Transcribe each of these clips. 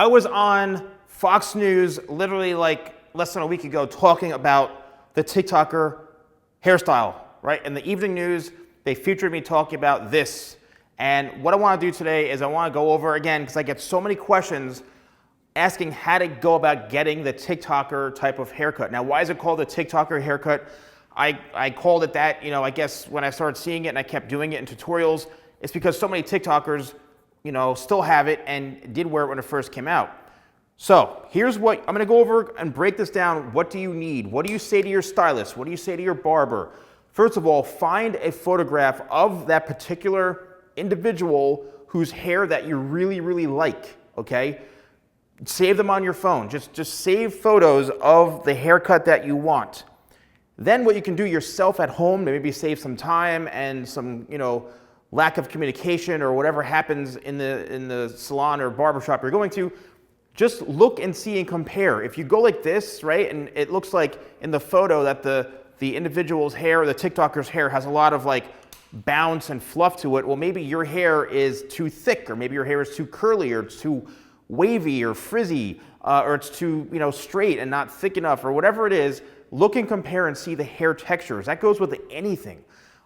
I was on Fox News literally like less than a week ago talking about the TikToker hairstyle, right? In the evening news, they featured me talking about this. And what I want to do today is I want to go over again, because I get so many questions asking how to go about getting the TikToker type of haircut. Now, why is it called the TikToker haircut? I called it that, I guess when I started seeing it and I kept doing it in tutorials, it's because so many TikTokers, still have it and did wear it when it first came out. So here's what I'm going to go over and break this down. What do you need? What do you say to your stylist? What do you say to your barber? First of all, find a photograph of that particular individual whose hair that you really, really like, okay? Save them on your phone. Just save photos of the haircut that you want. Then what you can do yourself at home to maybe save some time and some, lack of communication or whatever happens in the salon or barbershop you're going to, just look and see and compare. If you go like this, right, and it looks like in the photo that the individual's hair, the TikToker's hair, has a lot of like bounce and fluff to it, well, maybe your hair is too thick, or maybe your hair is too curly, or it's too wavy or frizzy, or it's too straight and not thick enough, or whatever it is. Look and compare and see the hair textures. That goes with anything.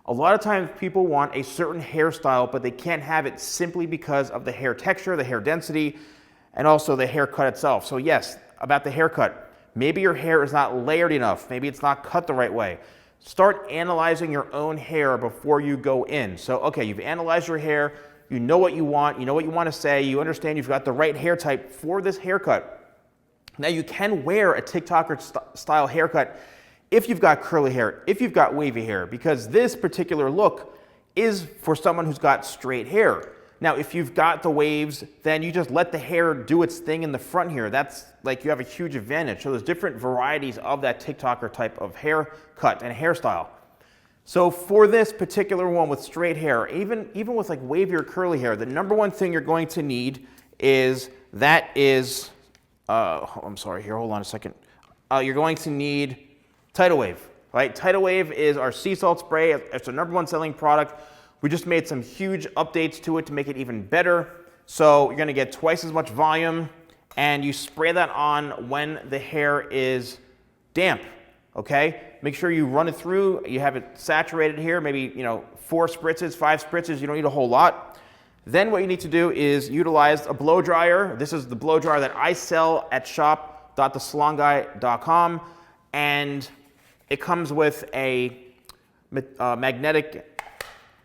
A lot of times people want a certain hairstyle, but they can't have it simply because of the hair texture, the hair density, and also the haircut itself. So yes, about the haircut, maybe your hair is not layered enough. Maybe it's not cut the right way. Start analyzing your own hair before you go in. So, okay, you've analyzed your hair, you know what you want to say, you understand you've got the right hair type for this haircut. Now you can wear a TikToker style haircut if you've got curly hair, if you've got wavy hair, because this particular look is for someone who's got straight hair. Now, if you've got the waves, then you just let the hair do its thing in the front here. That's like you have a huge advantage. So there's different varieties of that TikToker type of haircut and hairstyle. So for this particular one with straight hair, even with like wavy or curly hair, the number one thing you're going to need is I'm sorry here, hold on a second. You're going to need Tidal Wave, right? Tidal Wave is our sea salt spray. It's our number one selling product. We just made some huge updates to it to make it even better. So you're gonna get twice as much volume, and you spray that on when the hair is damp, okay? Make sure you run it through, you have it saturated here, maybe 4 spritzes, 5 spritzes, you don't need a whole lot. Then what you need to do is utilize a blow dryer. This is the blow dryer that I sell at shop.TheSalonGuy.com, and it comes with a magnetic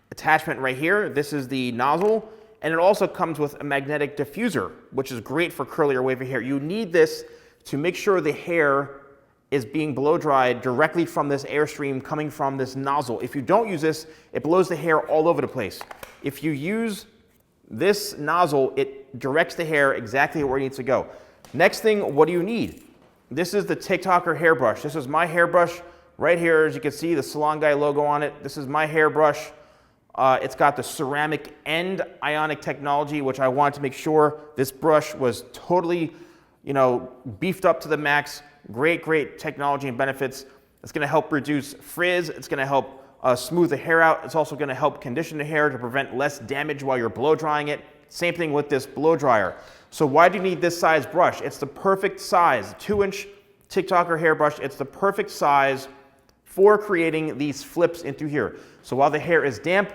attachment right here. This is the nozzle, and it also comes with a magnetic diffuser, which is great for curly or wavy hair. You need this to make sure the hair is being blow dried directly from this airstream coming from this nozzle. If you don't use this, it blows the hair all over the place. If you use this nozzle, it directs the hair exactly where it needs to go. Next thing, what do you need? This is the TikToker hairbrush. This is my hairbrush right here. As you can see, the SalonGuy logo on it. This is my hairbrush. It's got the ceramic and ionic technology, which I wanted to make sure this brush was totally, beefed up to the max. Great technology and benefits. It's going to help reduce frizz. It's going to help smooth the hair out. It's also going to help condition the hair to prevent less damage while you're blow drying it. Same thing with this blow dryer. So why do you need this size brush? It's the perfect size, 2-inch TikToker hairbrush. It's the perfect size for creating these flips into here. So while the hair is damp,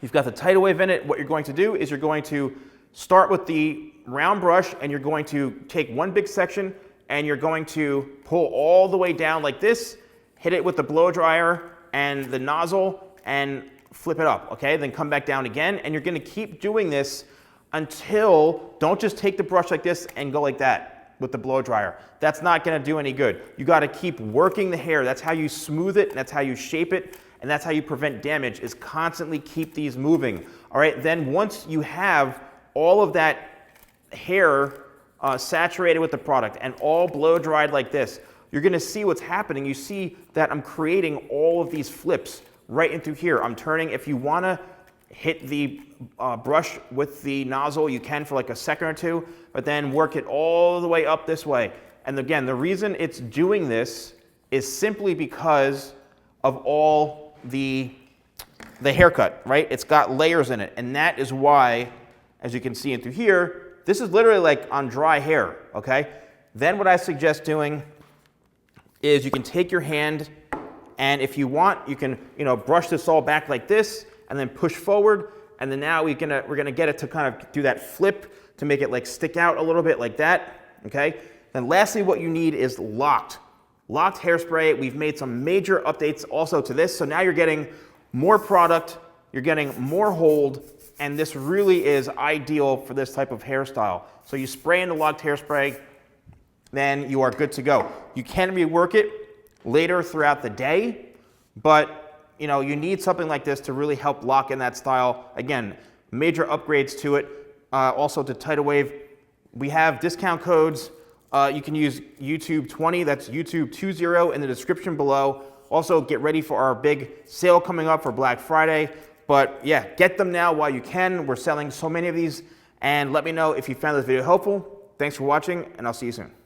you've got the Tidal Wave in it. What you're going to do is you're going to start with the round brush, and you're going to take one big section, and you're going to pull all the way down like this, hit it with the blow dryer and the nozzle, and flip it up, okay? Then come back down again, and you're gonna keep doing this until, don't just take the brush like this and go like that with the blow dryer. That's not gonna do any good. You gotta keep working the hair. That's how you smooth it, and that's how you shape it, and that's how you prevent damage, is constantly keep these moving. All right, then once you have all of that hair saturated with the product and all blow dried like this, you're gonna see what's happening. You see that I'm creating all of these flips right into here. I'm turning. If you wanna hit the brush with the nozzle, you can for like a second or two, but then work it all the way up this way. And again, the reason it's doing this is simply because of all the haircut, right? It's got layers in it, and that is why, as you can see into here, This is literally like on dry hair, okay? Then what I suggest doing is you can take your hand, and if you want, you can, brush this all back like this, and then push forward, and then now we're gonna get it to kind of do that flip to make it like stick out a little bit like that, okay? Then lastly, what you need is locked hairspray. We've made some major updates also to this, so now you're getting more product, you're getting more hold, and this really is ideal for this type of hairstyle. So you spray in the locked hairspray, then you are good to go. You can rework it later throughout the day, but you need something like this to really help lock in that style. Again, major upgrades to it. Also to Tidal Wave, we have discount codes. You can use YouTube 20, that's YouTube 20 in the description below. Also, get ready for our big sale coming up for Black Friday. But yeah, get them now while you can. We're selling so many of these. And let me know if you found this video helpful. Thanks for watching, and I'll see you soon.